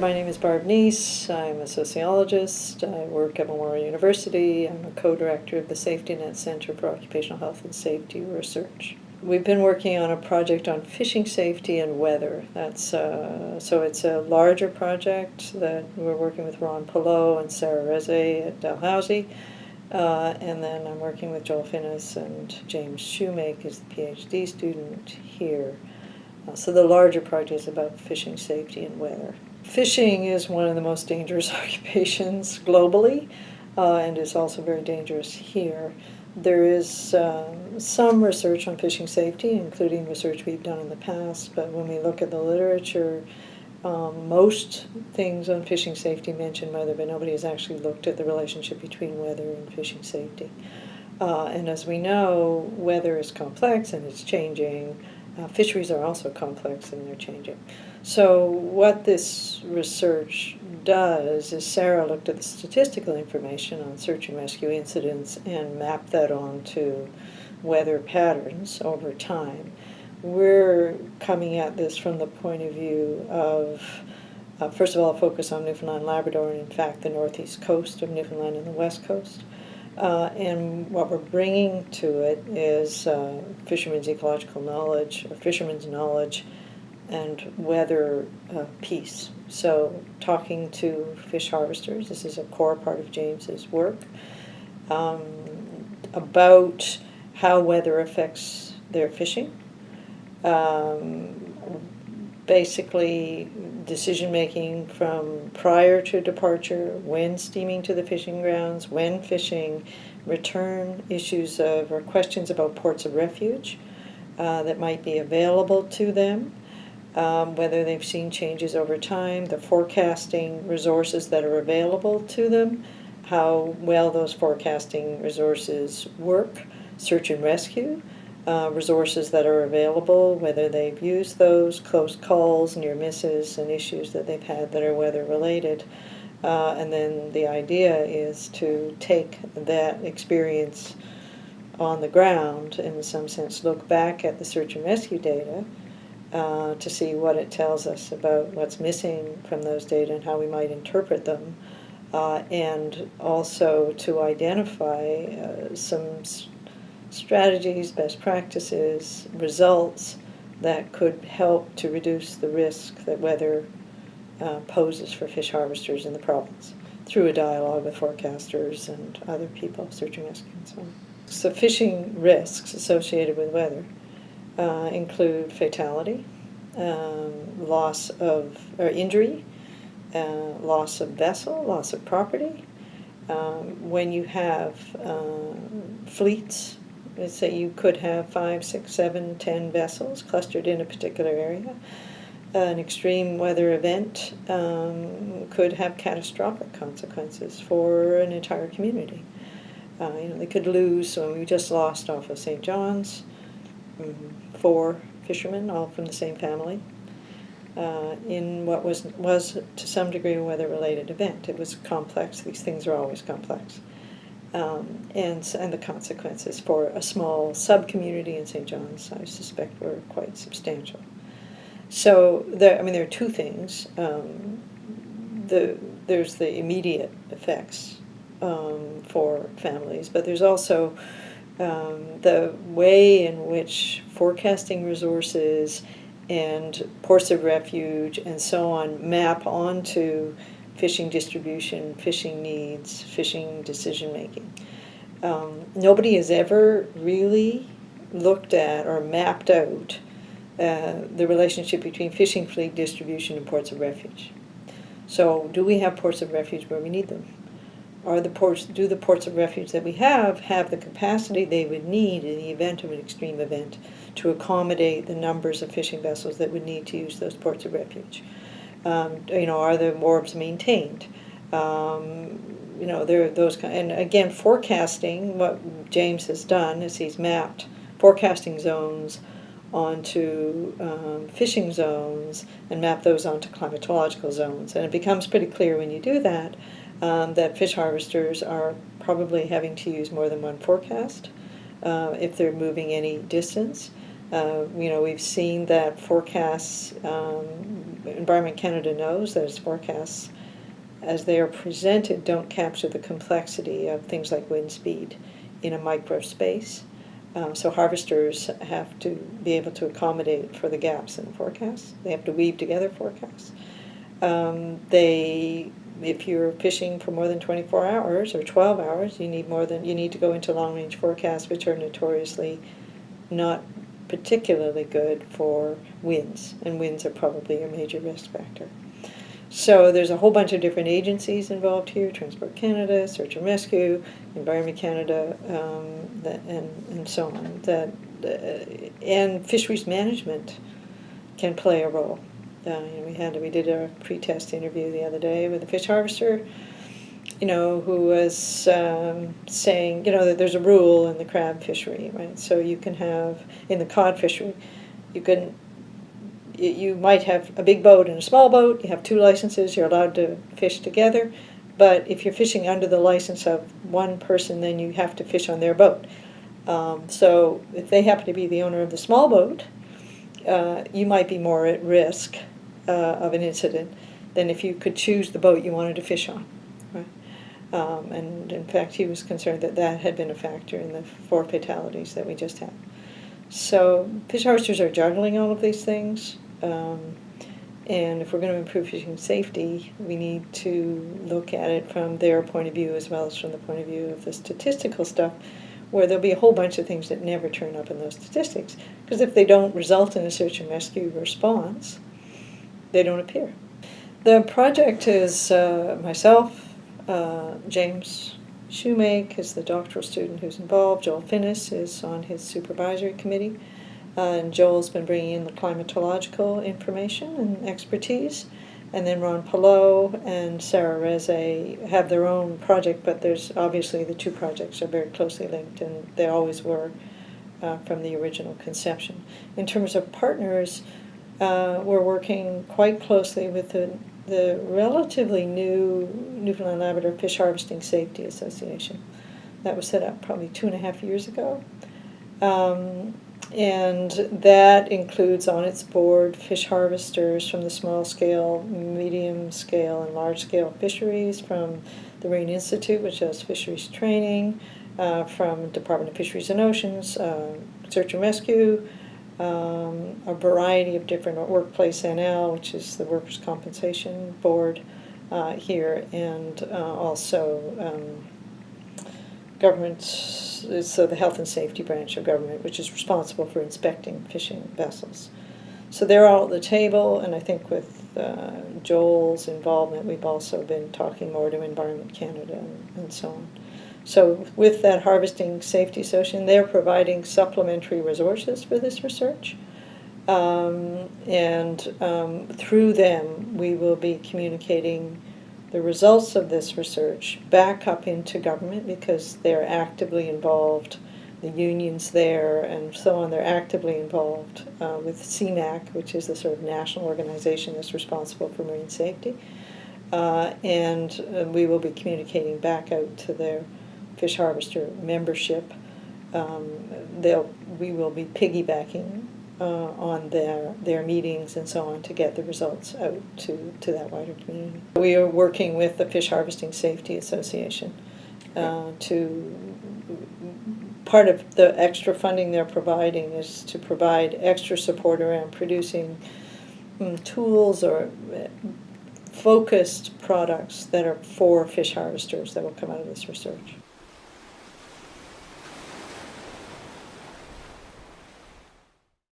my name is Barb Neis. I'm a sociologist. I work at Memorial University. I'm a co-director of the Safety Net Center for Occupational Health and Safety Research. We've been working on a project on fishing safety and weather. So it's a larger project that we're working with Ron Pelot and Sarah Reze at Dalhousie. And then I'm working with Joel Finnis and James Shoemake, who's the PhD student here. So the larger project is about fishing safety and weather. Fishing is one of the most dangerous occupations globally, and is also very dangerous here. There is some research on fishing safety, including research we've done in the past, but when we look at the literature, most things on fishing safety mention weather, but nobody has actually looked at the relationship between weather and fishing safety. And as we know, weather is complex and it's changing. Fisheries are also complex and they're changing. So what this research does is Sarah looked at the statistical information on search and rescue incidents and mapped that onto weather patterns over time. We're coming at this from the point of view of, first of all, a focus on Newfoundland and Labrador, and in fact the northeast coast of Newfoundland and the west coast. And what we're bringing to it is fishermen's ecological knowledge, or fishermen's knowledge, and weather piece. So talking to fish harvesters, this is a core part of James's work, about how weather affects their fishing. Basically decision making from prior to departure, when steaming to the fishing grounds, when fishing, return issues of or questions about ports of refuge that might be available to them, whether they've seen changes over time, the forecasting resources that are available to them, how well those forecasting resources work, search and rescue, resources that are available, whether they've used those, close calls, near misses, and issues that they've had that are weather related. And then the idea is to take that experience on the ground, in some sense look back at the search and rescue data to see what it tells us about what's missing from those data and how we might interpret them, and also to identify some strategies, best practices, results that could help to reduce the risk that weather poses for fish harvesters in the province through a dialogue with forecasters and other people, search and rescue and so on. So fishing risks associated with weather include fatality, loss of or injury, loss of vessel, loss of property. When you have fleets, let's say you could have 5, 6, 7, 10 vessels clustered in a particular area. An extreme weather event could have catastrophic consequences for an entire community. They could lose, so we just lost off of St. John's 4 fishermen, all from the same family, in what was to some degree a weather-related event. It was complex. These things are always complex. And the consequences for a small sub-community in St. John's, I suspect, were quite substantial. So there are two things. There's the immediate effects for families, but there's also the way in which forecasting resources and ports of refuge and so on map onto fishing distribution, fishing needs, fishing decision-making. Nobody has ever really looked at or mapped out the relationship between fishing fleet distribution and ports of refuge. So do we have ports of refuge where we need them? Do the ports of refuge that we have the capacity they would need in the event of an extreme event to accommodate the numbers of fishing vessels that would need to use those ports of refuge? Are the wharves maintained? There are those kind. And again, forecasting. What James has done is he's mapped forecasting zones onto fishing zones and mapped those onto climatological zones. And it becomes pretty clear when you do that that fish harvesters are probably having to use more than one forecast if they're moving any distance. We've seen that forecasts, Environment Canada knows that its forecasts, as they are presented, don't capture the complexity of things like wind speed in a micro space. So harvesters have to be able to accommodate for the gaps in the forecasts. They have to weave together forecasts. If you're fishing for more than 24 hours or 12 hours, you need to go into long-range forecasts, which are notoriously not particularly good for winds, and winds are probably a major risk factor. So there's a whole bunch of different agencies involved here: Transport Canada, Search and Rescue, Environment Canada, and so on. And fisheries management can play a role. We did a pre-test interview the other day with a fish harvester, who was saying, that there's a rule in the crab fishery, right? So you can have, in the cod fishery, you might have a big boat and a small boat. You have 2 licenses. You're allowed to fish together. But if you're fishing under the license of one person, then you have to fish on their boat. So if they happen to be the owner of the small boat, you might be more at risk of an incident than if you could choose the boat you wanted to fish on. Right? And in fact, he was concerned that had been a factor in the 4 fatalities that we just had. So fish harvesters are juggling all of these things. And if we're going to improve fishing safety, we need to look at it from their point of view as well as from the point of view of the statistical stuff, where there'll be a whole bunch of things that never turn up in those statistics. Because if they don't result in a search and rescue response, they don't appear. The project is myself, James Shoemake is the doctoral student who's involved, Joel Finnis is on his supervisory committee, and Joel's been bringing in the climatological information and expertise, and then Ron Pillow and Sarah Reze have their own project, but there's obviously the 2 projects are very closely linked, and they always were from the original conception. In terms of partners, we're working quite closely with the relatively new Newfoundland Labrador Fish Harvesting Safety Association. That was set up probably 2.5 years ago. And that includes on its board fish harvesters from the small scale, medium scale, and large scale fisheries, from the Marine Institute, which does fisheries training, from Department of Fisheries and Oceans, Search and Rescue, a variety of different, Workplace NL, which is the Workers' Compensation Board here, and also government, so the Health and Safety branch of government, which is responsible for inspecting fishing vessels. So they're all at the table, and I think with Joel's involvement, we've also been talking more to Environment Canada and so on. So with that Harvesting Safety Association, they're providing supplementary resources for this research. And through them, we will be communicating the results of this research back up into government, because they're actively involved, the unions there and so on, they're actively involved with CMAC, which is the sort of national organization that's responsible for marine safety. And we will be communicating back out to their fish harvester membership. We will be piggybacking on their meetings and so on to get the results out to that wider community. We are working with the Fish Harvesting Safety Association part of the extra funding they're providing is to provide extra support around producing tools or focused products that are for fish harvesters that will come out of this research.